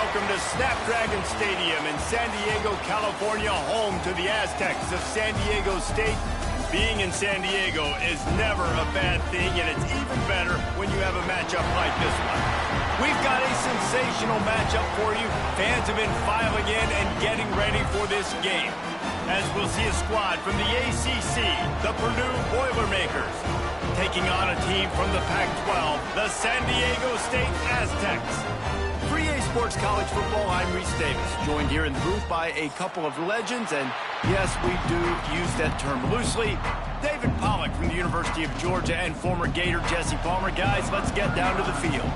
welcome to Snapdragon Stadium in San Diego, California, home to the Aztecs of San Diego State. Being in San Diego is never a bad thing, and it's even better when you have a matchup like this one. We've got a sensational matchup for you. Fans have been filing in and getting ready for this game, as we'll see a squad from the ACC, the Purdue Boilermakers, taking on a team from the Pac-12, the San Diego State Aztecs. For EA Sports College Football, I'm Reese Davis, joined here in the booth by a couple of legends, and yes, we do use that term loosely. David Pollack from the University of Georgia and former Gator Jesse Palmer. Guys, let's get down to the field.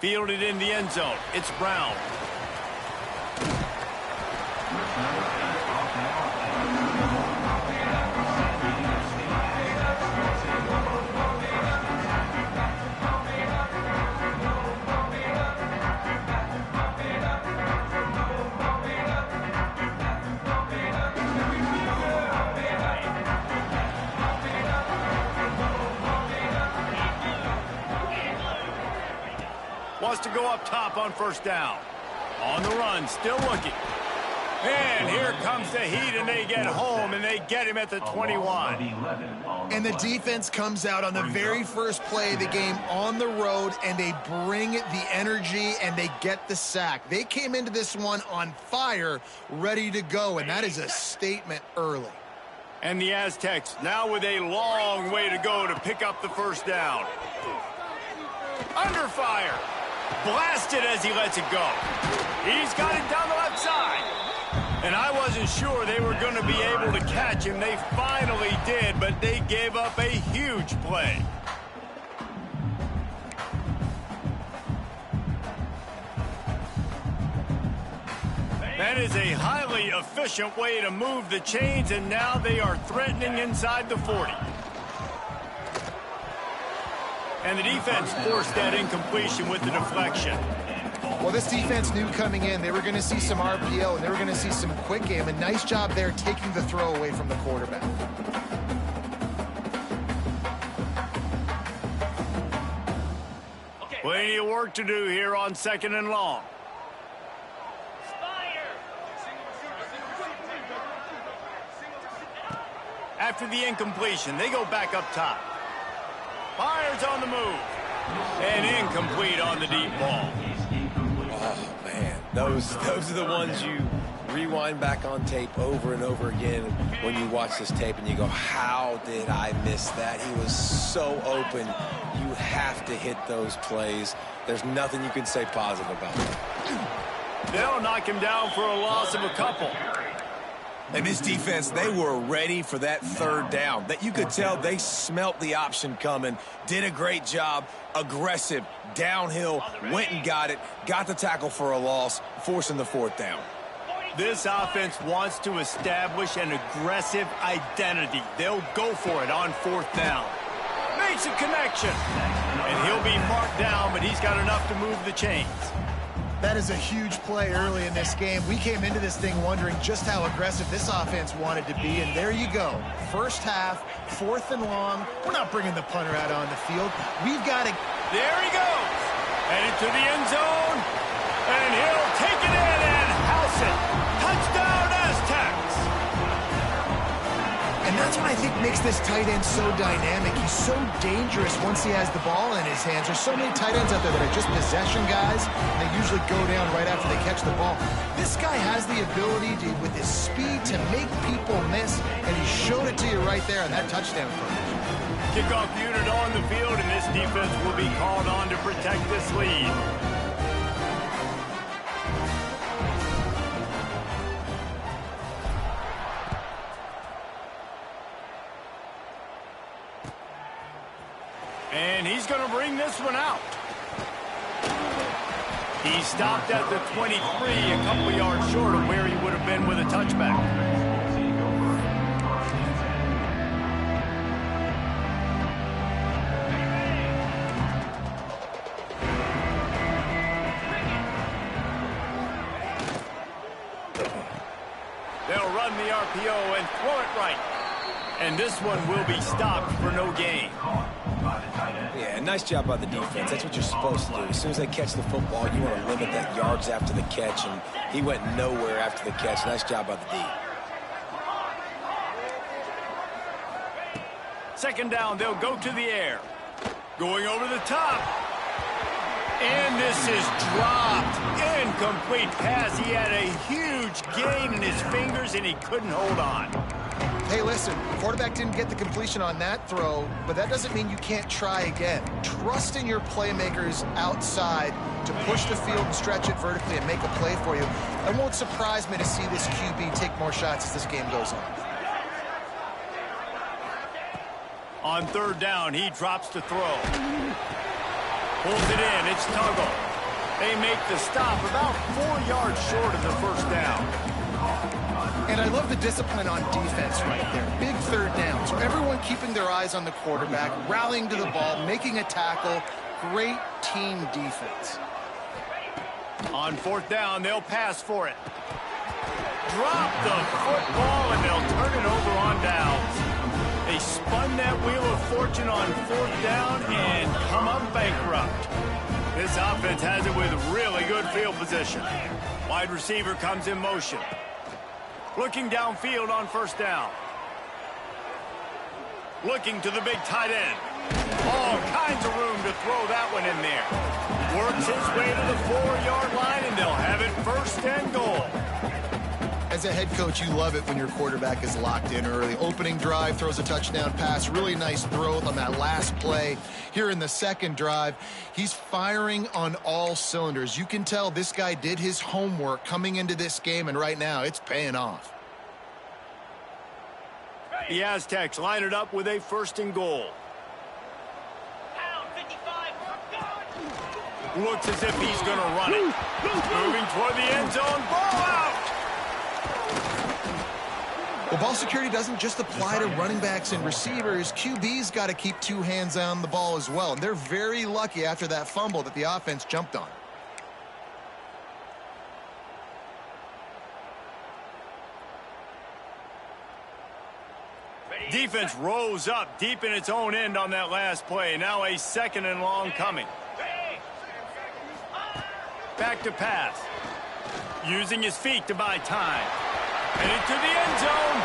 Fielded in the end zone, it's Brown. Wants to go up top on first down. On the run, still looking. And here comes the heat, and they get home, and they get him at the 21. And the defense comes out on the very first play of the game on the road, and they bring the energy, and they get the sack. They came into this one on fire, ready to go, and that is a statement early. And the Aztecs now with a long way to go to pick up the first down. Under fire. Blasted as he lets it go. He's got it down the left side. And I wasn't sure they were going to be able to catch him. They finally did, but they gave up a huge play. That is a highly efficient way to move the chains, and now they are threatening inside the 40. And the defense forced that incompletion with the deflection. Well, this defense knew coming in they were going to see some RPO, and they were going to see some quick game. A nice job there taking the throw away from the quarterback. Plenty of work to do here on 2nd and long. After the incompletion, they go back up top. Fires on the move. And incomplete on the deep ball. Oh, man. Those are the ones you rewind back on tape over and over again when you watch this tape and you go, how did I miss that? He was so open. You have to hit those plays. There's nothing you can say positive about that. They'll knock him down for a loss of a couple. And this defense, they were ready for that third down. That you could tell they smelt the option coming, did a great job, aggressive, downhill, went and got it, got the tackle for a loss, forcing the 4th down. This offense wants to establish an aggressive identity. They'll go for it on 4th down. Makes a connection. And he'll be marked down, but he's got enough to move the chains. That is a huge play early in this game. We came into this thing wondering just how aggressive this offense wanted to be, and there you go. First half, 4th and long. We're not bringing the punter out on the field. We've got to... There he goes. Headed to the end zone, and he'll take it in and house it. Touchdown, Aztecs. And that's what I think makes this tight end so dynamic. He's so dangerous once he has the ball in his hands. There's so many tight ends out there that are just possession guys, and they usually go down right after they catch the ball. This guy has the ability to, with his speed, to make people miss, and he showed it to you right there on that touchdown throw. Kickoff unit on the field, and this defense will be called on to protect this lead. And he's going to bring this one out. He stopped at the 23, a couple yards short of where he would have been with a touchback. They'll run the RPO and throw it right. And this one will be stopped for no gain. Yeah, nice job by the defense. That's what you're supposed to do. As soon as they catch the football, you want to limit that yards after the catch, and he went nowhere after the catch. Nice job by the D. Second down, they'll go to the air. Going over the top. And this is dropped. Incomplete pass. He had a huge gain in his fingers, and he couldn't hold on. Hey, listen, quarterback didn't get the completion on that throw, but that doesn't mean you can't try again. Trust in your playmakers outside to push the field and stretch it vertically and make a play for you. It won't surprise me to see this QB take more shots as this game goes on. On third down, he drops to throw. Pulls it in. It's Tuggle. They make the stop about 4 yards short of the first down. And I love the discipline on defense right there. Big third down. So everyone keeping their eyes on the quarterback, rallying to the ball, making a tackle. Great team defense. On fourth down, they'll pass for it. Drop the football, and they'll turn it over on downs. They spun that wheel of fortune on fourth down and come up bankrupt. This offense has it with really good field position. Wide receiver comes in motion. Looking downfield on first down. Looking to the big tight end. All kinds of room to throw that one in there. Works his way to the 4-yard line, and they'll have it first and goal. As a head coach, you love it when your quarterback is locked in early. Opening drive, throws a touchdown pass. Really nice throw on that last play. Here in the second drive, he's firing on all cylinders. You can tell this guy did his homework coming into this game, and right now it's paying off. The Aztecs line it up with a first and goal. Looks as if he's going to run it. Moving toward the end zone. Ball out! Well, ball security doesn't just apply to running backs and receivers. QB's got to keep 2 hands on the ball as well. And they're very lucky after that fumble that the offense jumped on. Defense rose up deep in its own end on that last play. Now a second and long coming. Back to pass. Using his feet to buy time. And into the end zone.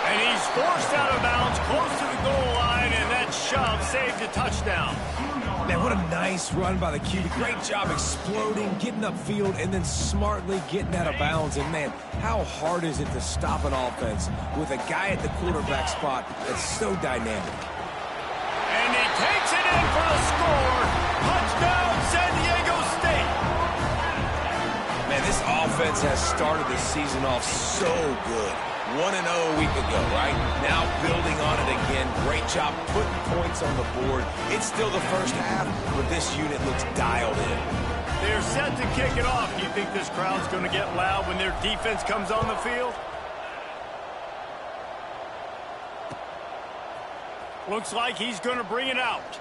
And he's forced out of bounds close to the goal line, and that shove saved a touchdown. Man, what a nice run by the QB. Great job exploding, getting upfield, and then smartly getting out of bounds. And, man, how hard is it to stop an offense with a guy at the quarterback spot that's so dynamic? And he takes it in for the score. Touchdown, San Diego State. Man, this offense has started the season off so good. 1-0 a week ago, right? Now building on it again. Great job putting points on the board. It's still the first half, but this unit looks dialed in. They're set to kick it off. Do you think this crowd's going to get loud when their defense comes on the field? Looks like he's going to bring it out.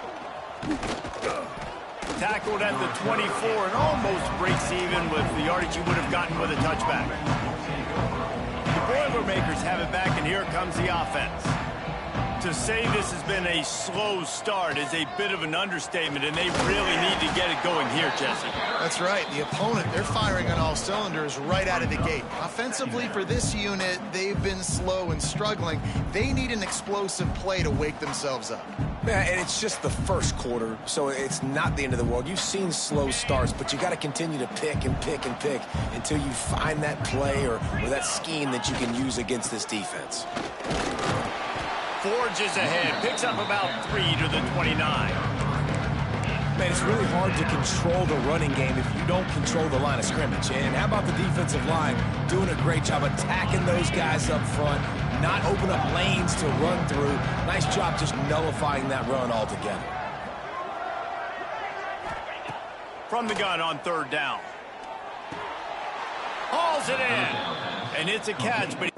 Tackled at the 24 and almost breaks even with the yardage he would have gotten with a touchback. The Boilermakers have it back, and here comes the offense. To say this has been a slow start is a bit of an understatement, and they really need to get it going here, Jesse. That's right. The opponent, they're firing on all cylinders right out of the gate. Offensively, for this unit, they've been slow and struggling. They need an explosive play to wake themselves up. Yeah, and it's just the first quarter, so it's not the end of the world. You've seen slow starts, but you got to continue to pick and pick and pick until you find that play or that scheme that you can use against this defense. Forges ahead, picks up about 3 to the 29. Man, it's really hard to control the running game if you don't control the line of scrimmage. And how about the defensive line doing a great job attacking those guys up front, not open up lanes to run through. Nice job just nullifying that run altogether. From the gun on third down. Hauls it in. And it's a catch, but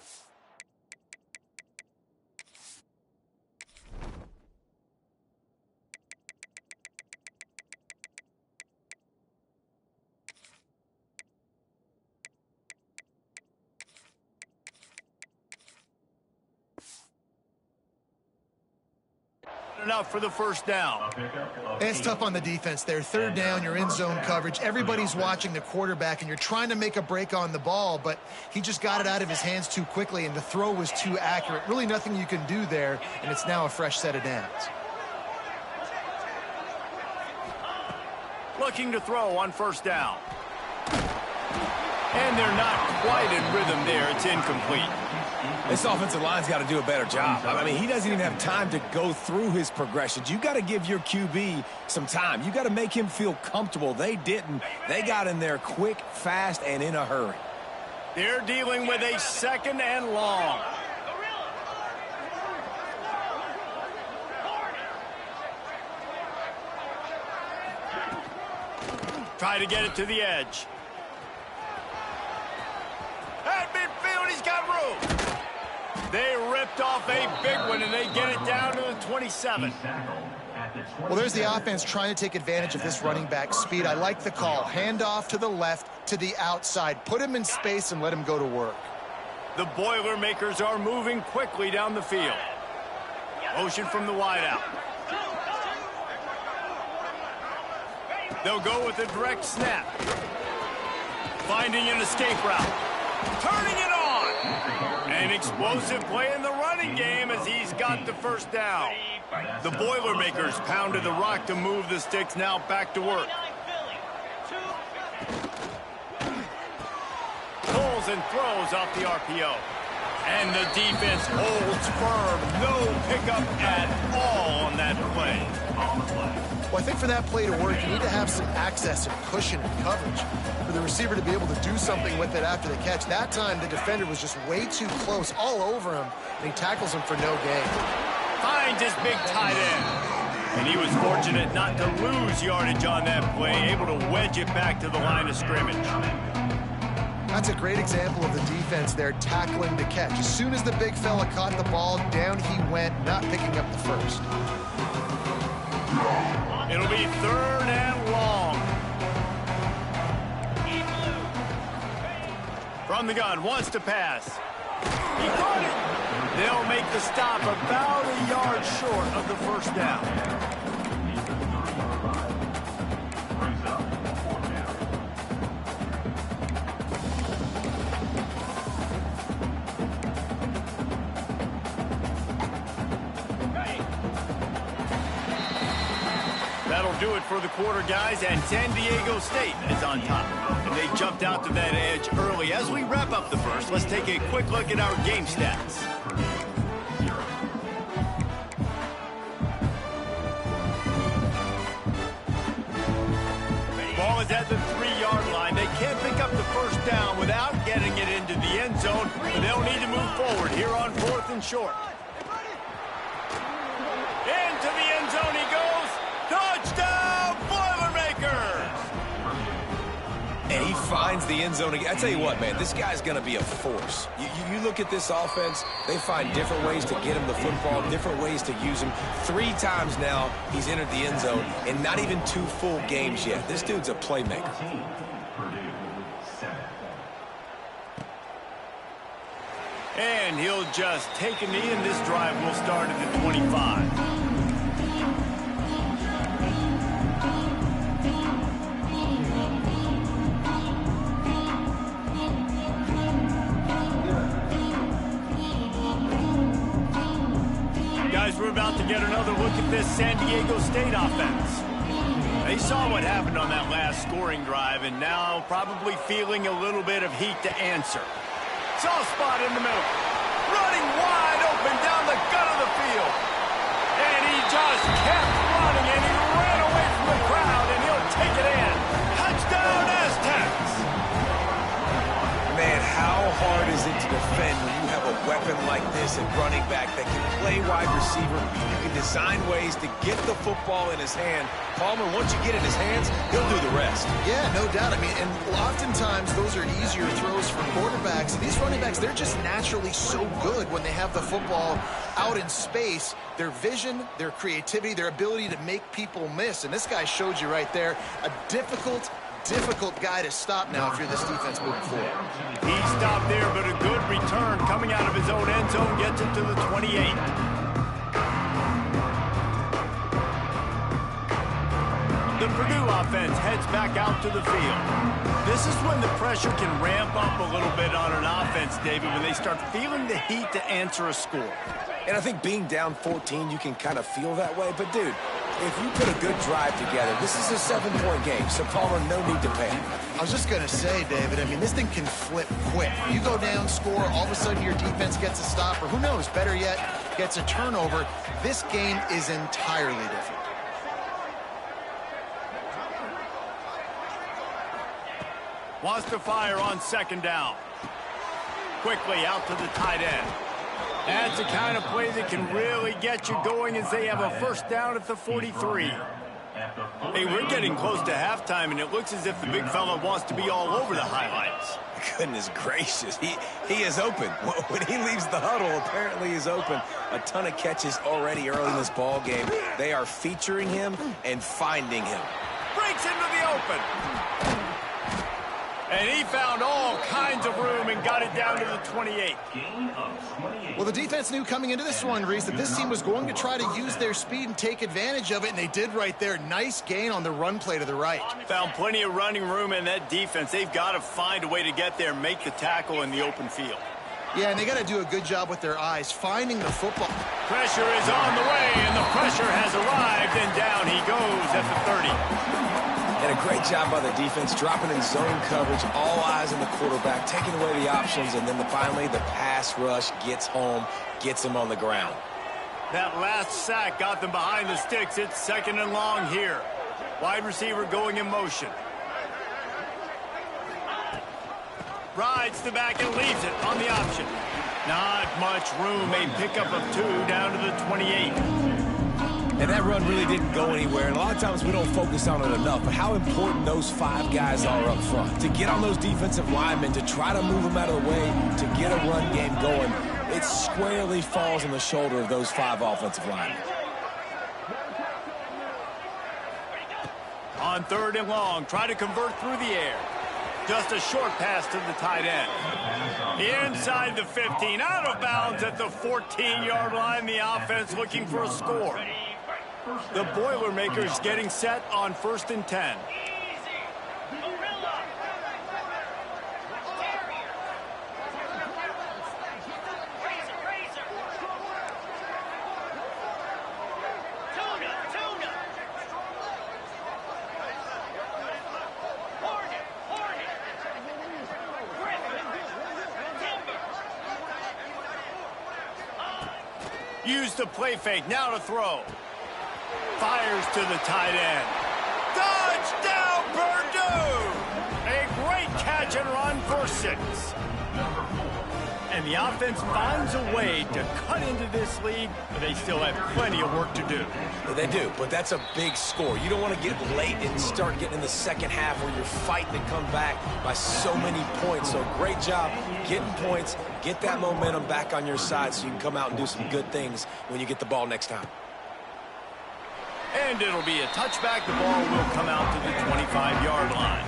Enough for the first down. It's tough on the defense there. Third down, you're in zone coverage. Everybody's watching the quarterback, and you're trying to make a break on the ball, but he just got it out of his hands too quickly, and the throw was too accurate. Really nothing you can do there, and it's now a fresh set of downs. Looking to throw on first down. And they're not quite in rhythm there. It's incomplete. This offensive line's got to do a better job. I mean, he doesn't even have time to go through his progressions. You got to give your QB some time. You got to make him feel comfortable. They didn't. They got in there quick, fast, and in a hurry. They're dealing with a second and long. Try to get it to the edge. At midfield, he's got room. They ripped off a big one, and they get it down to the 27. Well, there's the offense trying to take advantage of this running back speed. I like the call. Hand off to the left, to the outside. Put him in space and let him go to work. The Boilermakers are moving quickly down the field. Motion from the wideout. They'll go with a direct snap. Finding an escape route. Turning it on. An explosive play in the running game as he's got the first down. The Boilermakers pounded the rock to move the sticks, now back to work. Pulls and throws off the RPO. And the defense holds firm. No pickup at all on that play. Well, I think for that play to work, you need to have some access and cushion and coverage for the receiver to be able to do something with it after the catch. That time, the defender was just way too close, all over him, and he tackles him for no gain. Finds his big tight end. And he was fortunate not to lose yardage on that play, able to wedge it back to the line of scrimmage. That's a great example of the defense there tackling the catch. As soon as the big fella caught the ball, down he went, not picking up the first. It'll be third and long. From the gun, wants to pass. He caught it. They'll make the stop about a yard short of the first down. That'll do it for the quarter, guys, and San Diego State is on top. And they jumped out to that edge early. As we wrap up the first, let's take a quick look at our game stats. Ball is at the 3-yard line. They can't pick up the first down without getting it into the end zone, but they'll need to move forward here on 4th and short. Into the end zone he goes. Touchdown, Boilermakers! And he finds the end zone again. I tell you what, man, this guy's going to be a force. You look at this offense, they find different ways to get him the football, different ways to use him. 3 times now he's entered the end zone, and not even 2 full games yet. This dude's a playmaker. And he'll just take a knee, and this drive will start at the 25. We're about to get another look at this San Diego State offense. They saw what happened on that last scoring drive and now probably feeling a little bit of heat to answer. Soft spot in the middle. Running wide open down the gut of the field. And he just kept running and he ran away from the crowd and he'll take it in. Touchdown Aztecs! Man, how hard is it to defend when you have a weapon like this at running back that can play wide receiver? You can design ways to get the football in his hand. Palmer, once you get it in his hands, he'll do the rest. Yeah, no doubt. I mean, and oftentimes those are easier throws for quarterbacks. And these running backs, they're just naturally so good when they have the football out in space. Their vision, their creativity, their ability to make people miss. And this guy showed you right there a difficult guy to stop now if you're this defense moving forward. He stopped there, but a good return coming out of his own end zone gets it to the 28. The Purdue offense heads back out to the field. This is when the pressure can ramp up a little bit on an offense, David, when they start feeling the heat to answer a score. And I think being down 14, you can kind of feel that way. But, dude, if you put a good drive together, this is a 7-point game, so Palmer, no need to panic. I was just going to say, David, I mean, this thing can flip quick. You go down, score, all of a sudden your defense gets a stop, or who knows, better yet, gets a turnover. This game is entirely different. Wants to fire on second down. Quickly out to the tight end. That's the kind of play that can really get you going as they have a first down at the 43. Hey, we're getting close to halftime, and it looks as if the big fella wants to be all over the highlights. Goodness gracious, he is open. When he leaves the huddle, apparently he's open. A ton of catches already early in this ball game. They are featuring him and finding him. Breaks into the open. And he found all kinds of room and got it down to the 28. Well, the defense knew coming into this one, Reese, that this team was going to try to use their speed and take advantage of it, and they did right there. Nice gain on the run play to the right. Found plenty of running room in that defense. They've got to find a way to get there and make the tackle in the open field. Yeah, and they got to do a good job with their eyes, finding the football. Pressure is on the way, and the pressure has arrived, and down he goes at the 30. And a great job by the defense, dropping in zone coverage, all eyes on the quarterback, taking away the options, and then finally the pass rush gets home, gets him on the ground. That last sack got them behind the sticks. It's second and long here. Wide receiver going in motion. Rides the back and leaves it on the option. Not much room. A pickup of 2 down to the 28. And that run really didn't go anywhere. And a lot of times we don't focus on it enough. But how important those 5 guys are up front. To get on those defensive linemen, to try to move them out of the way, to get a run game going, it squarely falls on the shoulder of those 5 offensive linemen. On third and long, try to convert through the air. Just a short pass to the tight end. Inside the 15, out of bounds at the 14-yard line. The offense looking for a score. The Boilermakers getting set on 1st and 10. Use the play fake, now to throw. Fires to the tight end. Touchdown, Purdue! A great catch and run for 6. And the offense finds a way to cut into this lead, but they still have plenty of work to do. They do, but that's a big score. You don't want to get late and start getting in the second half where you're fighting to come back by so many points. So great job getting points, get that momentum back on your side so you can come out and do some good things when you get the ball next time. And it'll be a touchback. The ball will come out to the 25-yard line.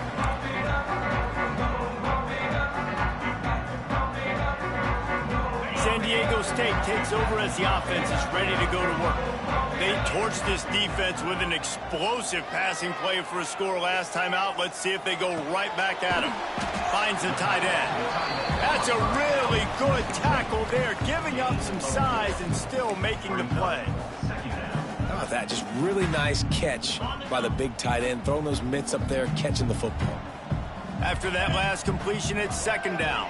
San Diego State takes over as the offense is ready to go to work. They torched this defense with an explosive passing play for a score last time out. Let's see if they go right back at him. Finds the tight end. That's a really good tackle there, giving up some size and still making the play. How about that? Just really nice catch by the big tight end, throwing those mitts up there, catching the football. After that last completion, it's second down.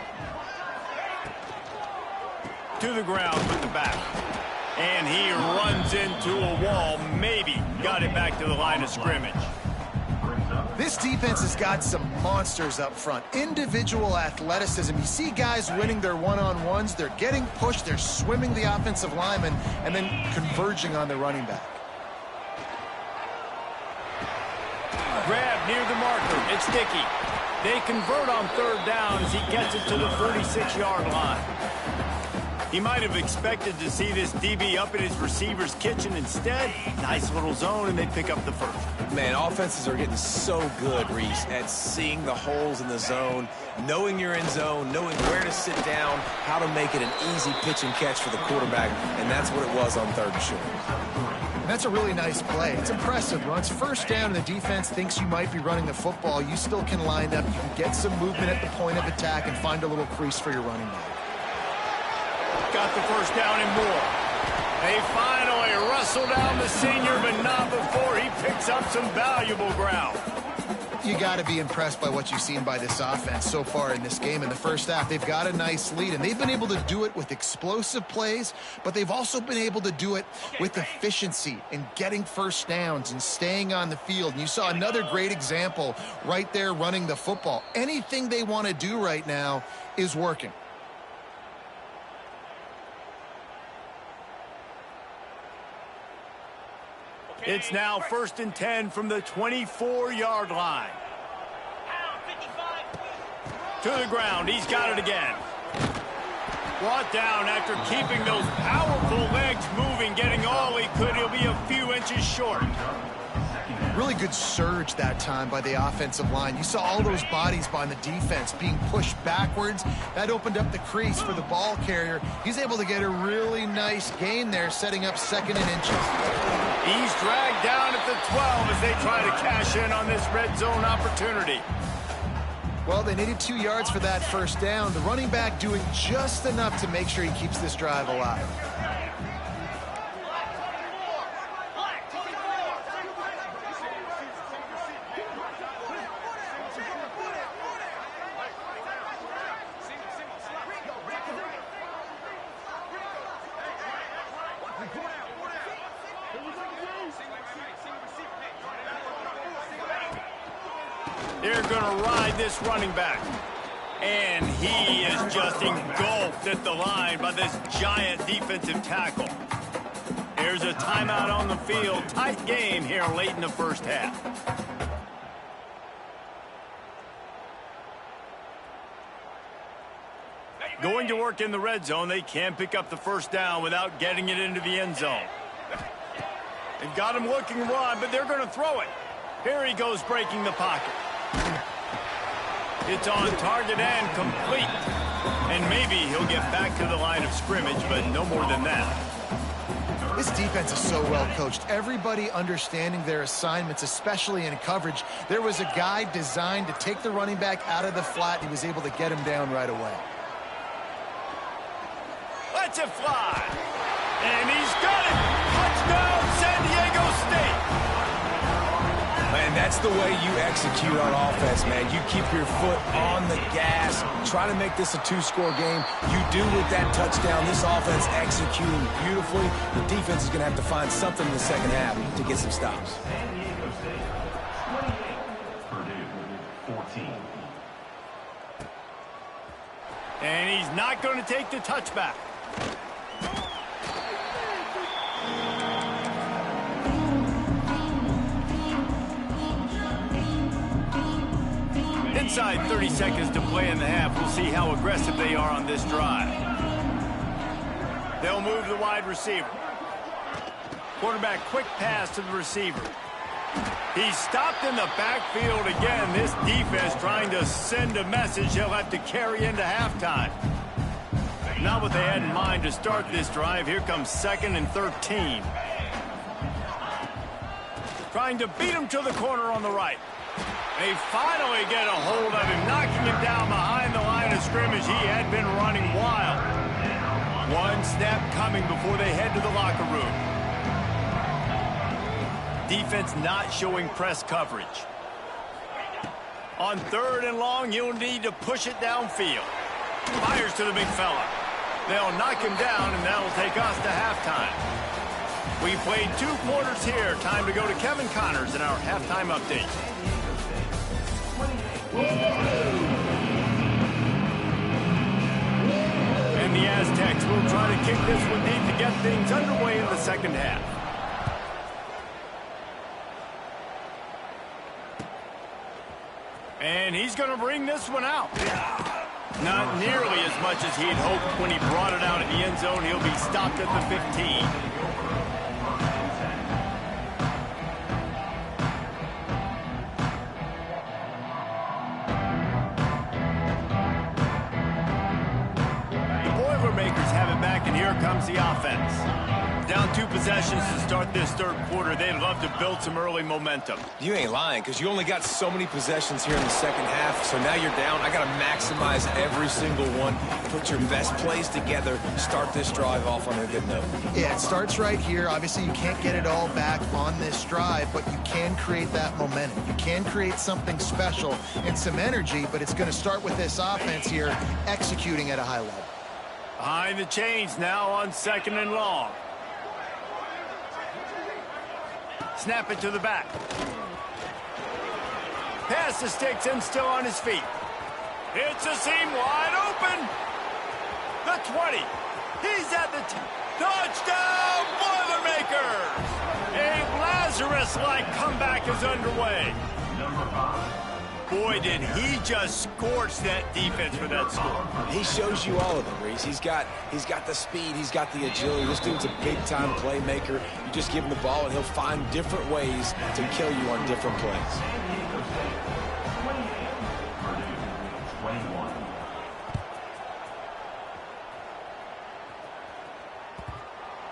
To the ground with the back. And he runs into a wall. Maybe got it back to the line of scrimmage. This defense has got some monsters up front. Individual athleticism. You see guys winning their one-on-ones. They're getting pushed. They're swimming the offensive lineman and then converging on the running back. Grab near the marker. It's Dickey. They convert on third down as he gets it to the 46-yard line. He might have expected to see this DB up in his receiver's kitchen. Instead, nice little zone, and they pick up the first. Man, offenses are getting so good, Reese, at seeing the holes in the zone, knowing you're in zone, knowing where to sit down, how to make it an easy pitch and catch for the quarterback, and that's what it was on third and short. That's a really nice play. It's impressive. When it's first down and the defense thinks you might be running the football, you still can line up. You can get some movement at the point of attack and find a little crease for your running back. Got the first down and more. They finally wrestle down the senior, but not before he picks up some valuable ground. You got to be impressed by what you've seen by this offense so far in this game. In the first half, they've got a nice lead, and they've been able to do it with explosive plays, but they've also been able to do it with efficiency and getting first downs and staying on the field. And you saw another great example right there running the football. Anything they want to do right now is working. It's now 1st and 10 from the 24-yard line. To the ground. He's got it again. Brought down after keeping those powerful legs moving, getting all he could. He'll be a few inches short. Really good surge that time by the offensive line. You saw all those bodies by the defense being pushed backwards. That opened up the crease for the ball carrier. He's able to get a really nice gain there, setting up 2nd and inches. He's dragged down at the 12 as they try to cash in on this red zone opportunity. Well, they needed 2 yards for that first down. The running back doing just enough to make sure he keeps this drive alive. They're going to ride this running back. And he is just engulfed at the line by this giant defensive tackle. There's a timeout on the field. Tight game here late in the first half. Going to work in the red zone. They can pick up the first down without getting it into the end zone. They've got him looking run, but they're going to throw it. Here he goes, breaking the pocket. It's on target and complete. And maybe he'll get back to the line of scrimmage, but no more than that. This defense is so well coached. Everybody understanding their assignments, especially in coverage. There was a guy designed to take the running back out of the flat. He was able to get him down right away. Lets it fly. And he's got it. Touchdown, San Diego State. Man, that's the way you execute on offense, man. You keep your foot on the gas, try to make this a 2-score game. You do with that touchdown. This offense executing beautifully. The defense is going to have to find something in the second half to get some stops. And he's not going to take the touchback. Inside 30 seconds to play in the half. We'll see how aggressive they are on this drive. They'll move the wide receiver. Quarterback quick pass to the receiver. He's stopped in the backfield again. This defense trying to send a message they'll have to carry into halftime. Not what they had in mind to start this drive. Here comes 2nd and 13. Trying to beat him to the corner on the right. They finally get a hold of him, knocking him down behind the line of scrimmage. He had been running wild. One snap coming before they head to the locker room. Defense not showing press coverage. On 3rd and long, you'll need to push it downfield. Fires to the big fella. They'll knock him down, and that'll take us to halftime. We played 2 quarters here. Time to go to Kevin Connors in our halftime update. And the Aztecs will try to kick this one deep to get things underway in the second half. And he's going to bring this one out. Not nearly as much as he'd hoped when he brought it out in the end zone. He'll be stopped at the 15. Boilermakers have it back, and here comes the offense. Down 2 possessions to start this third quarter. They'd love to build some early momentum. You ain't lying, because you only got so many possessions here in the second half, so now you're down. I got to maximize every single one. Put your best plays together. Start this drive off on a good note. Yeah, it starts right here. Obviously, you can't get it all back on this drive, but you can create that momentum. You can create something special and some energy, but it's going to start with this offense here executing at a high level. Behind the chains now on 2nd and long. Snap it to the back. Pass the sticks and still on his feet. It's a seam wide open. The 20. He's at the touchdown, Boilermakers! A Lazarus-like comeback is underway. Boy, did he just scorch that defense for that score. He shows you all of it, Reese. He's got the speed, he's got the agility. This dude's a big-time playmaker. You just give him the ball, and he'll find different ways to kill you on different plays.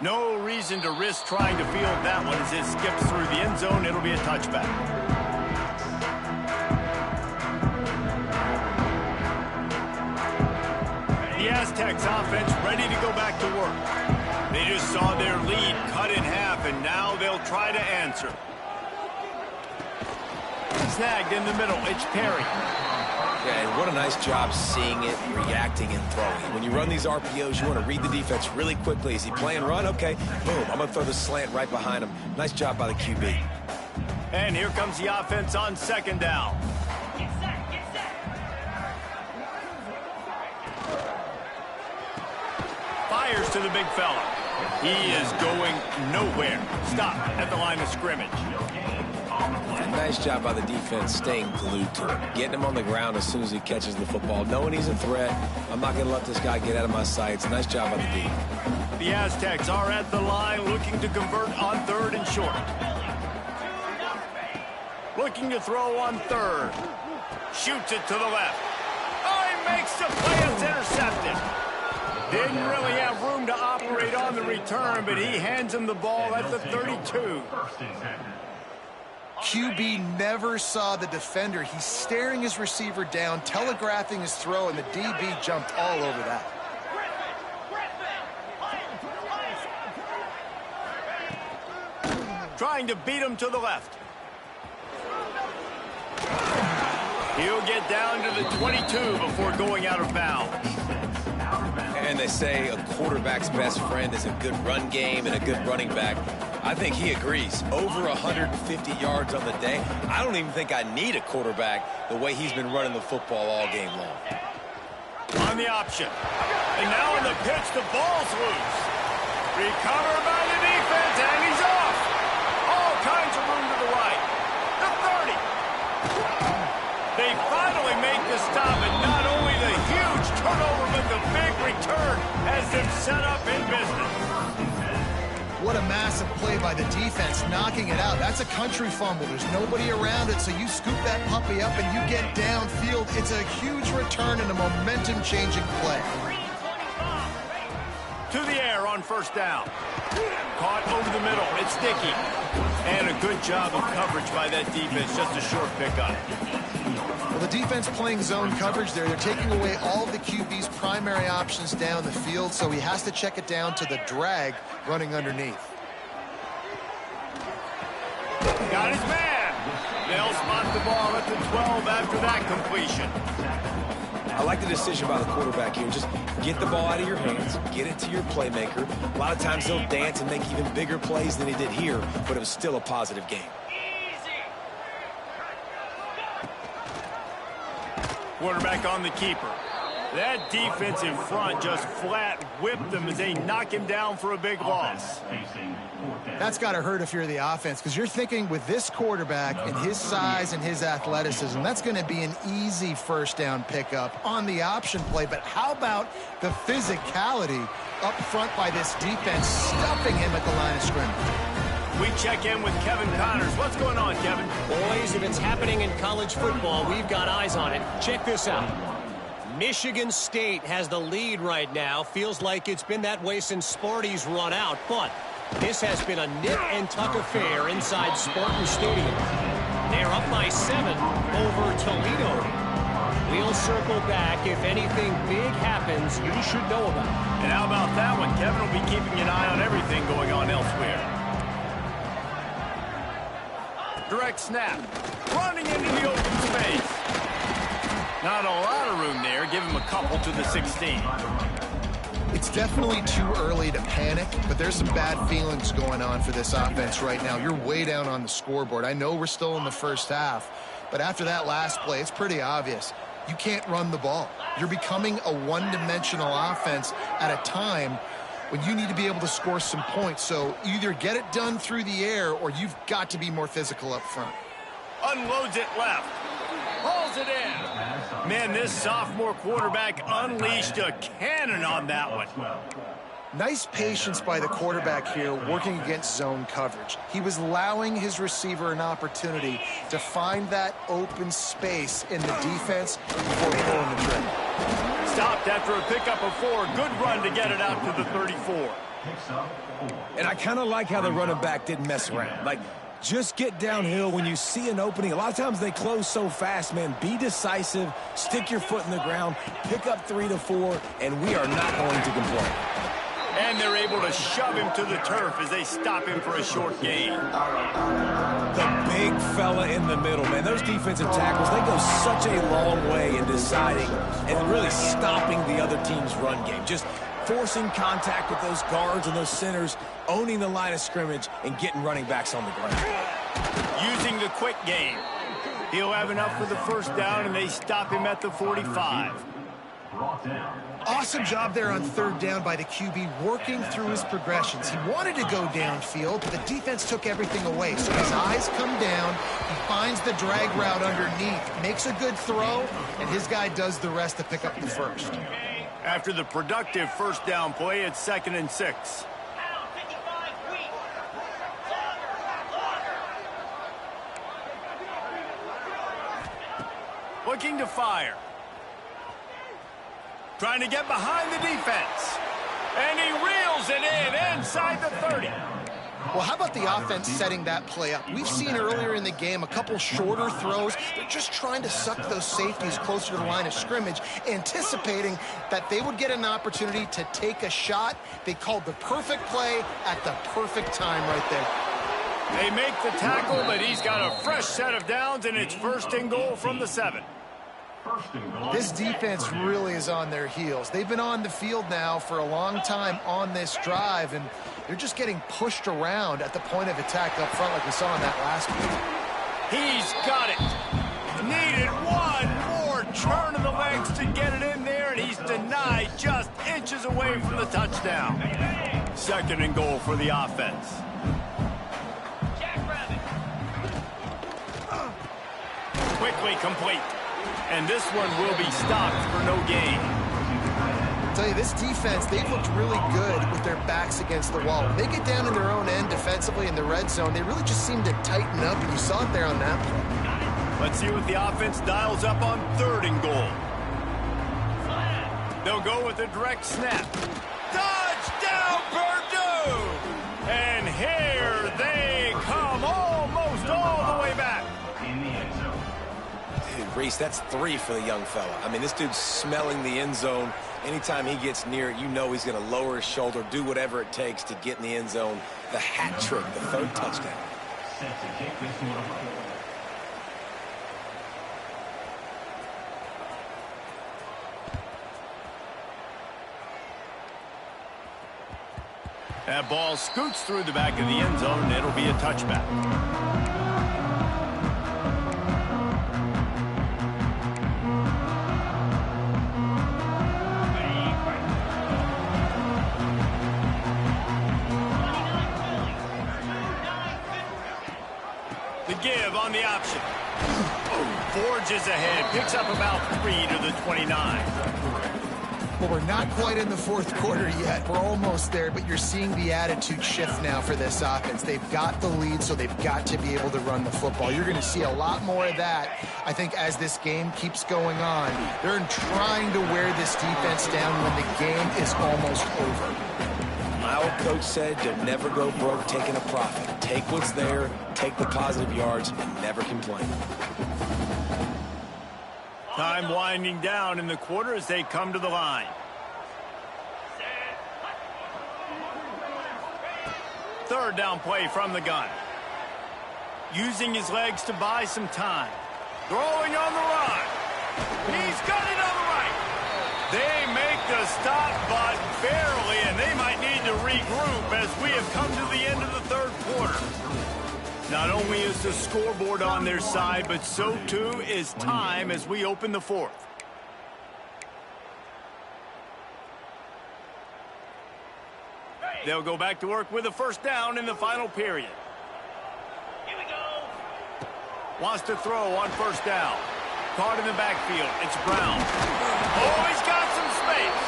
No reason to risk trying to field that one as it skips through the end zone. It'll be a touchback. The Aztecs offense ready to go back to work. They just saw their lead cut in half, and now they'll try to answer. Snagged in the middle. It's Perry. Yeah, and what a nice job seeing it, reacting, and throwing. When you run these RPOs, you want to read the defense really quickly. Is he playing run? Okay, boom. I'm going to throw the slant right behind him. Nice job by the QB. And here comes the offense on 2nd down. Fires to the big fella. He is going nowhere. Stop at the line of scrimmage. Yeah, nice job by the defense staying glued to him. Getting him on the ground as soon as he catches the football. Knowing he's a threat. I'm not going to let this guy get out of my sights. Nice job by the D. The Aztecs are at the line looking to convert on 3rd and short. Looking to throw on 3rd. Shoots it to the left. Oh, he makes the play. It's intercepted. Didn't really have room to operate on the return, but he hands him the ball at the 32. QB never saw the defender. He's staring his receiver down, telegraphing his throw, and the DB jumped all over that. Trying to beat him to the left. He'll get down to the 22 before going out of bounds. And they say a quarterback's best friend is a good run game and a good running back. I think he agrees. Over 150 yards on the day. I don't even think I need a quarterback the way he's been running the football all game long. On the option. And now in the pitch, the ball's loose. Recovered by the defense, and he's off. All kinds of room to the right. The 30. They finally make the stop, and not only the huge turnover, but the big return has them set up in business. What a massive play by the defense, knocking it out. That's a country fumble. There's nobody around it, so you scoop that puppy up and you get downfield. It's a huge return and a momentum-changing play. To the air on 1st down. Caught over the middle. It's Dickey. And a good job of coverage by that defense. Just a short pickup. Well, the defense playing zone coverage there. They're taking away all of the QB's primary options down the field, so he has to check it down to the drag running underneath. Got his man. They'll spot the ball at the 12 after that completion. I like the decision by the quarterback here. Just get the ball out of your hands, get it to your playmaker. A lot of times he'll dance and make even bigger plays than he did here, but it was still a positive game. Quarterback on the keeper. That defense in front just flat whipped them as they knock him down for a big loss. That's got to hurt if you're the offense, because you're thinking with this quarterback and his size and his athleticism, that's going to be an easy 1st down pickup on the option play. But how about the physicality up front by this defense, stuffing him at the line of scrimmage? We check in with Kevin Connors. What's going on, Kevin? Boys, if it's happening in college football, we've got eyes on it. Check this out. Michigan State has the lead right now. Feels like it's been that way since Sparty's run out. But This has been a nip-and-tuck affair inside Spartan Stadium. They're up by 7 over Toledo. We'll circle back if anything big happens you should know about. And how about that one? Kevin will be keeping an eye on everything going on elsewhere. Direct snap. Running into the open space. Not a lot of room there. Give him a couple to the 16. It's definitely too early to panic, but there's some bad feelings going on for this offense right now. You're way down on the scoreboard. I know we're still in the first half, but after that last play, it's pretty obvious. You can't run the ball. You're becoming a one-dimensional offense at a time when you need to be able to score some points. So either get it done through the air or you've got to be more physical up front. Unloads it left. Hauls it in. Man, this sophomore quarterback unleashed a cannon on that one. Nice patience by the quarterback here working against zone coverage. He was allowing his receiver an opportunity to find that open space in the defense before pulling the trigger. Stopped after a pickup of 4. Good run to get it out to the 34. And I kind of like how the running back didn't mess around. Like, just get downhill when you see an opening. A lot of times they close so fast, man. Be decisive, stick your foot in the ground, pick up 3 to 4, and we are not going to complain. And they're able to shove him to the turf as they stop him for a short gain. The big fella in the middle, man. Those defensive tackles, they go such a long way in deciding and really stopping the other team's run game. Just forcing contact with those guards and those centers, owning the line of scrimmage, and getting running backs on the ground. Using the quick game. He'll have enough for the first down, and they stop him at the 45. Awesome job there on third down by the QB, working through his progressions. He wanted to go downfield, but the defense took everything away. So his eyes come down, he finds the drag route underneath, makes a good throw, and his guy does the rest to pick up the first. After the productive first down play, it's 2nd and 6. Looking to fire. Trying to get behind the defense. And he reels it in inside the 30. Well, how about the offense setting that play up? We've seen earlier in the game a couple shorter throws. They're just trying to suck those safeties closer to the line of scrimmage, anticipating that they would get an opportunity to take a shot. They called the perfect play at the perfect time right there. They make the tackle, but he's got a fresh set of downs, and it's 1st and goal from the 7. This defense really is on their heels. They've been on the field now for a long time on this drive, and they're just getting pushed around at the point of attack up front like we saw in that last play. He's got it. Needed one more turn of the legs to get it in there, and he's denied just inches away from the touchdown. 2nd and goal for the offense. Quickly complete. And this one will be stopped for no gain. I'll tell you, this defense, they've looked really good with their backs against the wall. When they get down in their own end defensively in the red zone, they really just seem to tighten up, and you saw it there on that play. Let's see what the offense dials up on 3rd and goal. They'll go with a direct snap. Touchdown, Purdue! And here they come, almost all the way back. Reese, that's 3 for the young fella. I mean, this dude's smelling the end zone. Anytime he gets near it, you know he's going to lower his shoulder, do whatever it takes to get in the end zone. The hat trick, the 3rd touchdown. That ball scoots through the back of the end zone, and it'll be a touchback. Give on the option. Forges ahead. Picks up about 3 to the 29. Well, we're not quite in the 4th quarter yet. We're almost there, but you're seeing the attitude shift now for this offense. They've got the lead, so they've got to be able to run the football. You're going to see a lot more of that, I think, as this game keeps going on. They're trying to wear this defense down when the game is almost over. My old coach said you'll never go broke taking a profit. Take what's there, take the positive yards, and never complain. Time winding down in the quarter as they come to the line. Third down play from the gun. Using his legs to buy some time. Throwing on the run. He's got it on the right. They make the stop, but barely, and they might need to regroup as we have come to the end of the third quarter. Not only is the scoreboard on their side, but so too is time as we open the fourth. They'll go back to work with a first down in the final period. Here we go. Wants to throw on first down. Caught in the backfield. It's Brown. Oh, he's got some space.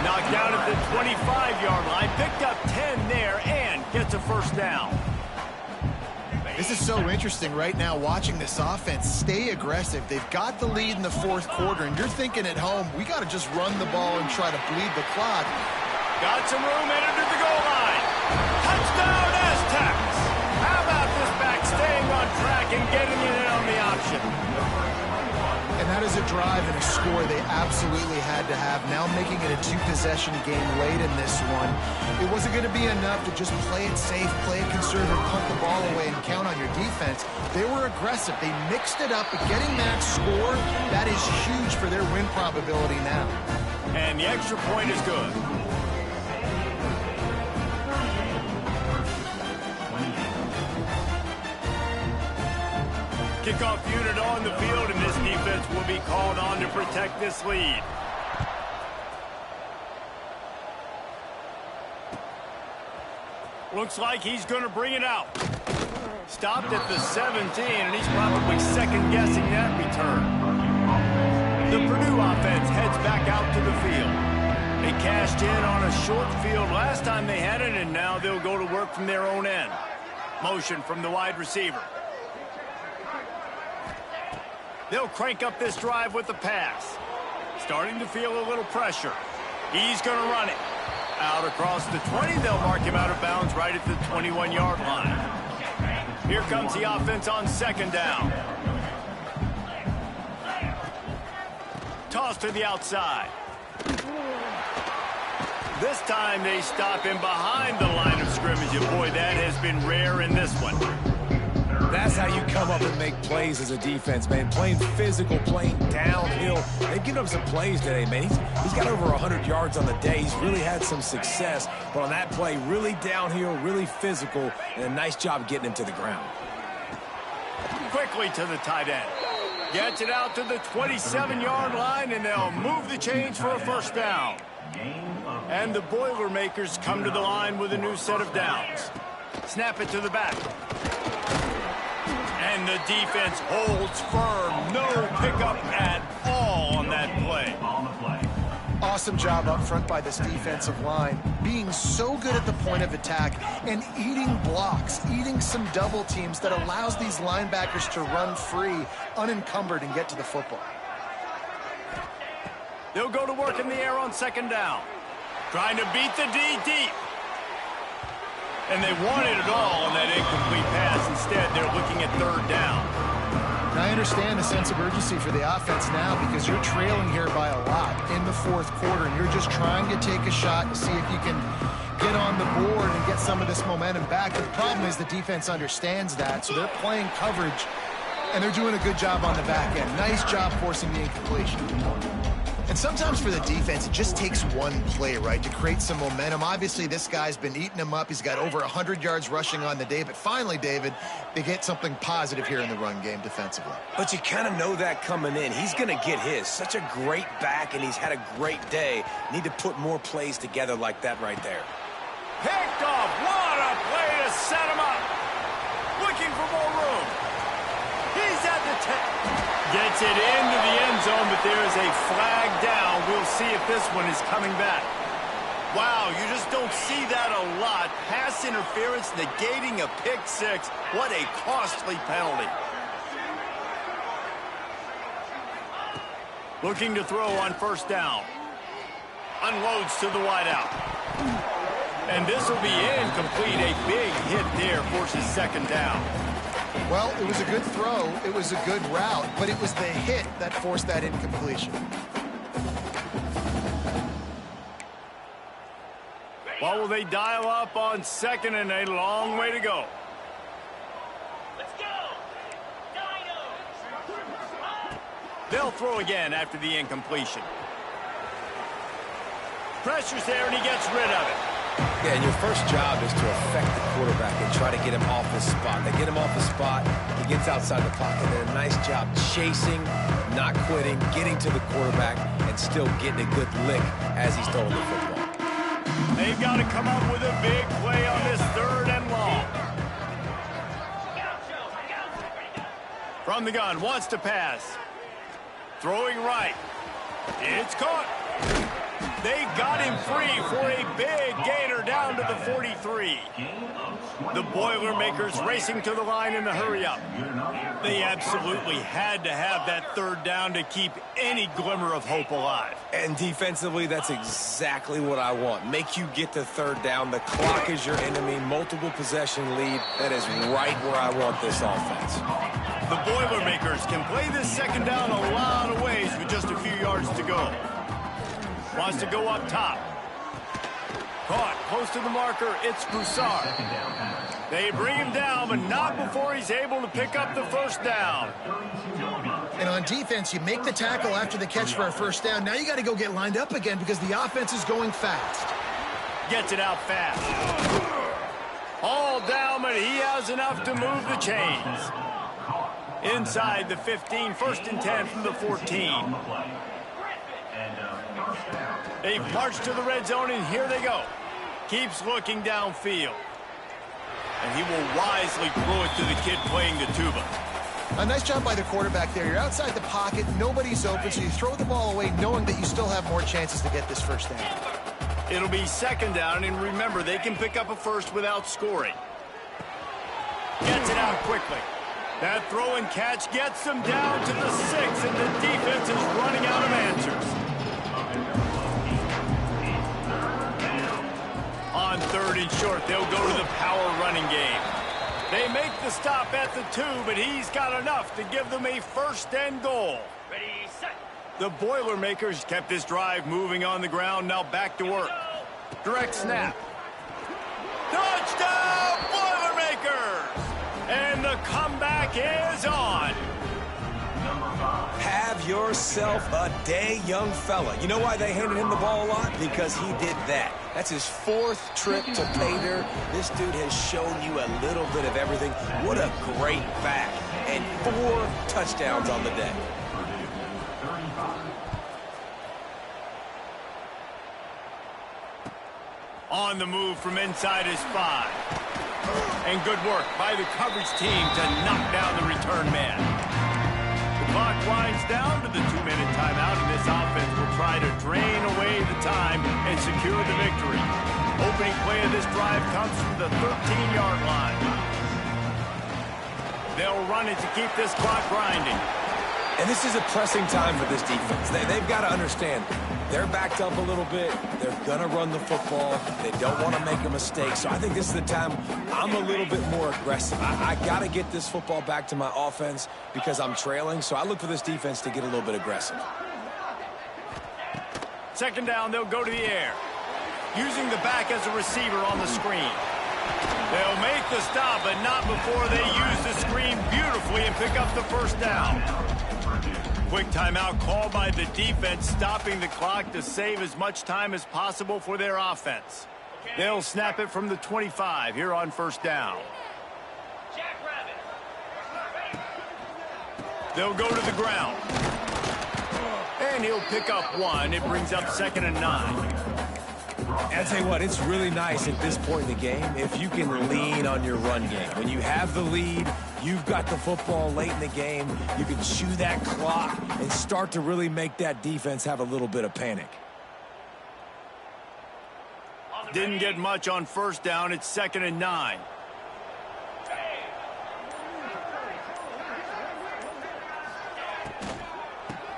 Knocked down at the 25-yard line. Picked up 10 there and gets a first down. This is so interesting right now watching this offense stay aggressive. They've got the lead in the fourth quarter, and you're thinking at home, we got to just run the ball and try to bleed the clock. Got some room headed to the goal line. Touchdown, Aztecs. How about this back staying on track and getting it in on the option? And that is a drive and a score they absolutely had to have. Now making it a two-possession game late in this one. It wasn't going to be enough to just play it safe, play it conservative, punt the ball away, and count on your defense. They were aggressive. They mixed it up, but getting that score, that is huge for their win probability now. And the extra point is good. Kickoff unit on the field, and this defense will be called on to protect this lead. Looks like he's going to bring it out. Stopped at the 17, and he's probably second-guessing that return. The Purdue offense heads back out to the field. They cashed in on a short field last time they had it, and now they'll go to work from their own end. Motion from the wide receiver. They'll crank up this drive with the pass. Starting to feel a little pressure. He's going to run it. Out across the 20. They'll mark him out of bounds right at the 21-yard line. Here comes the offense on second down. Toss to the outside. This time they stop him behind the line of scrimmage. And boy, that has been rare in this one. That's how you come up and make plays as a defense, man. Playing physical, playing downhill. They've given him some plays today, man. He's got over 100 yards on the day. He's really had some success. But on that play, really downhill, really physical, and a nice job getting him to the ground. Quickly to the tight end. Gets it out to the 27-yard line, and they'll move the chains for a first down. And the Boilermakers come to the line with a new set of downs. Snap it to the back. And the defense holds firm. No pickup at all on that play. Awesome job up front by this defensive line. Being so good at the point of attack and eating blocks, eating some double teams that allows these linebackers to run free, unencumbered, and get to the football. They'll go to work in the air on second down. Trying to beat the D deep. And they wanted it all on that incomplete pass. Instead, they're looking at third down. Now, I understand the sense of urgency for the offense now because you're trailing here by a lot in the fourth quarter, and you're just trying to take a shot to see if you can get on the board and get some of this momentum back. But the problem is the defense understands that, so they're playing coverage, and they're doing a good job on the back end. Nice job forcing the incompletion. And sometimes for the defense, it just takes one play, right, to create some momentum. Obviously, this guy's been eating him up. He's got over 100 yards rushing on the day. But finally, David, they get something positive here in the run game defensively. But you kind of know that coming in. He's going to get his. Such a great back, and he's had a great day. Need to put more plays together like that right there. Picked off. What a play to set him up. Looking for more room. He's at the 10. Gets it into the end zone, but there is a flag down. We'll see if this one is coming back. Wow, you just don't see that a lot. Pass interference negating a pick six. What a costly penalty. Looking to throw on first down. Unloads to the wideout. And this will be incomplete. A big hit there forces second down. Well, it was a good throw. It was a good route, but it was the hit that forced that incompletion. What will they dial up on second and a long way to go? Let's go! They'll throw again after the incompletion. Pressure's there, and he gets rid of it. Yeah, and your first job is to affect the quarterback and try to get him off his spot. They get him off the spot, he gets outside the pocket, and a nice job chasing, not quitting, getting to the quarterback, and still getting a good lick as he's throwing the football. They've got to come up with a big play on this third and long. From the gun, wants to pass. Throwing right. It's caught. They got him free for a big gainer down to the 43. The Boilermakers racing to the line in the hurry-up. They absolutely had to have that third down to keep any glimmer of hope alive. And defensively, that's exactly what I want. Make you get the third down. The clock is your enemy. Multiple possession lead. That is right where I want this offense. The Boilermakers can play this second down a lot of ways with just a few yards to go. Wants to go up top. Caught close to the marker. It's Broussard. They bring him down, but not before he's able to pick up the first down. And on defense, you make the tackle after the catch for a first down. Now you got to go get lined up again because the offense is going fast. Gets it out fast. All down, but he has enough to move the chains. Inside the 15, first and 10 from the 14. They've marched to the red zone, and here they go. Keeps looking downfield. And he will wisely throw it to the kid playing the tuba. A nice job by the quarterback there. You're outside the pocket, nobody's open, so you throw the ball away knowing that you still have more chances to get this first down. It'll be second down, and remember, they can pick up a first without scoring. Gets it out quickly. That throw and catch gets them down to the 6, and the defense is running out of answers. On third and short, they'll go to the power running game. They make the stop at the 2, but he's got enough to give them a first and goal. Ready, set. The Boilermakers kept this drive moving on the ground, now back to work. Direct snap. Touchdown, Boilermakers! And the comeback is on. Have yourself a day, young fella. You know why they handed him the ball a lot? Because he did that. That's his 4th trip to pay dirt. This dude has shown you a little bit of everything. What a great back. And 4 touchdowns on the day. On the move from inside his 5. And good work by the coverage team to knock down the return man. The clock winds down to the 2-minute timeout, and this offense will try to drain away the time and secure the victory. Opening play of this drive comes from the 13-yard line. They'll run it to keep this clock grinding. And this is a pressing time for this defense. They've got to understand, they're backed up a little bit. They're going to run the football. They don't want to make a mistake. So I think this is the time I'm a little bit more aggressive. I got to get this football back to my offense because I'm trailing. So I look for this defense to get a little bit aggressive. Second down, they'll go to the air. Using the back as a receiver on the screen. They'll make the stop, but not before they use the screen beautifully and pick up the first down. Quick timeout called by the defense, stopping the clock to save as much time as possible for their offense. They'll snap it from the 25 here on first down. They'll go to the ground. And he'll pick up 1. It brings up 2nd and 9. I'll tell you what, it's really nice at this point in the game if you can lean on your run game. When you have the lead, you've got the football late in the game, you can chew that clock and start to really make that defense have a little bit of panic. Didn't get much on first down. It's 2nd and 9.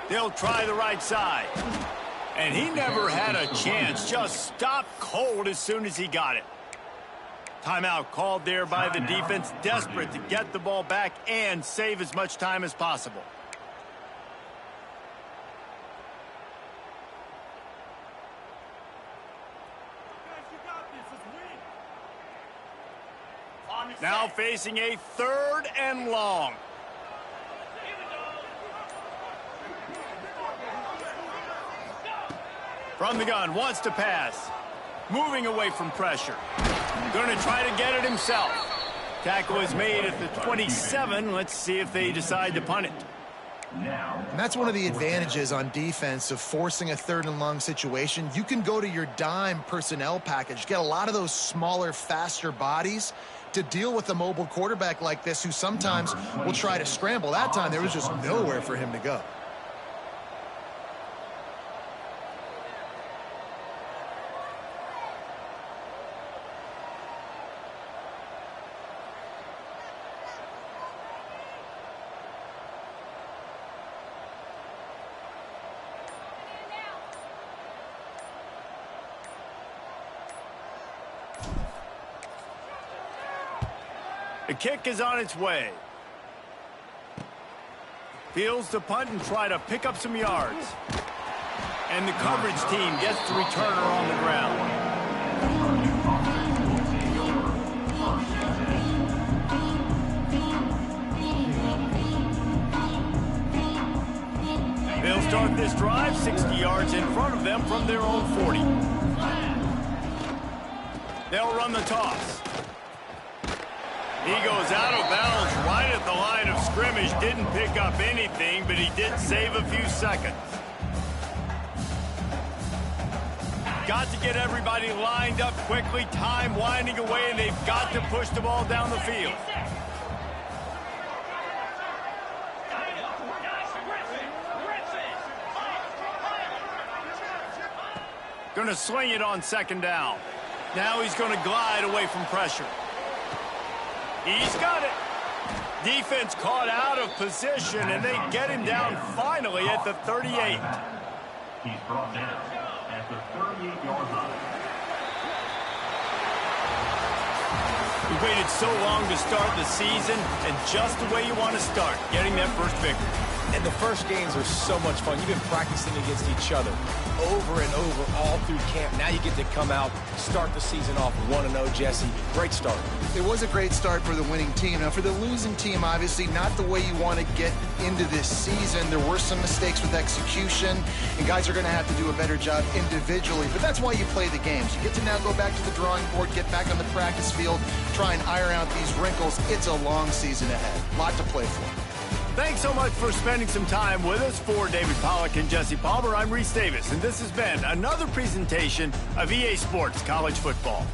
They'll try the right side. And he never had a chance. Just stopped cold as soon as he got it. Timeout called there by the defense, desperate to get the ball back and save as much time as possible. Now facing a 3rd and long. From the gun, wants to pass. Moving away from pressure. Going to try to get it himself. Tackle is made at the 27. Let's see if they decide to punt it. And that's one of the advantages on defense of forcing a 3rd and long situation. You can go to your dime personnel package, get a lot of those smaller, faster bodies to deal with a mobile quarterback like this who sometimes will try to scramble. That time there was just nowhere for him to go. The kick is on its way. Fields to punt and try to pick up some yards. And the coverage team gets the returner on the ground. They'll start this drive 60 yards in front of them from their own 40. They'll run the toss. He goes out of bounds right at the line of scrimmage. Didn't pick up anything, but he did save a few seconds. Got to get everybody lined up quickly. Time winding away, and they've got to push the ball down the field. Going to swing it on 2nd down. Now he's going to glide away from pressure. He's got it. Defense caught out of position, and they get him down finally at the 38. He's brought down at the 38-yard line. We waited so long to start the season, and just the way you want to start, getting that first victory. And the first games are so much fun. You've been practicing against each other over and over all through camp. Now you get to come out, start the season off 1-0, Jesse. Great start. It was a great start for the winning team. Now, for the losing team, obviously not the way you want to get into this season. There were some mistakes with execution, and guys are going to have to do a better job individually. But that's why you play the games. You get to now go back to the drawing board, get back on the practice field, try and iron out these wrinkles. It's a long season ahead. A lot to play for. Thanks so much for spending some time with us. For David Pollack and Jesse Palmer, I'm Reese Davis, and this has been another presentation of EA Sports College Football.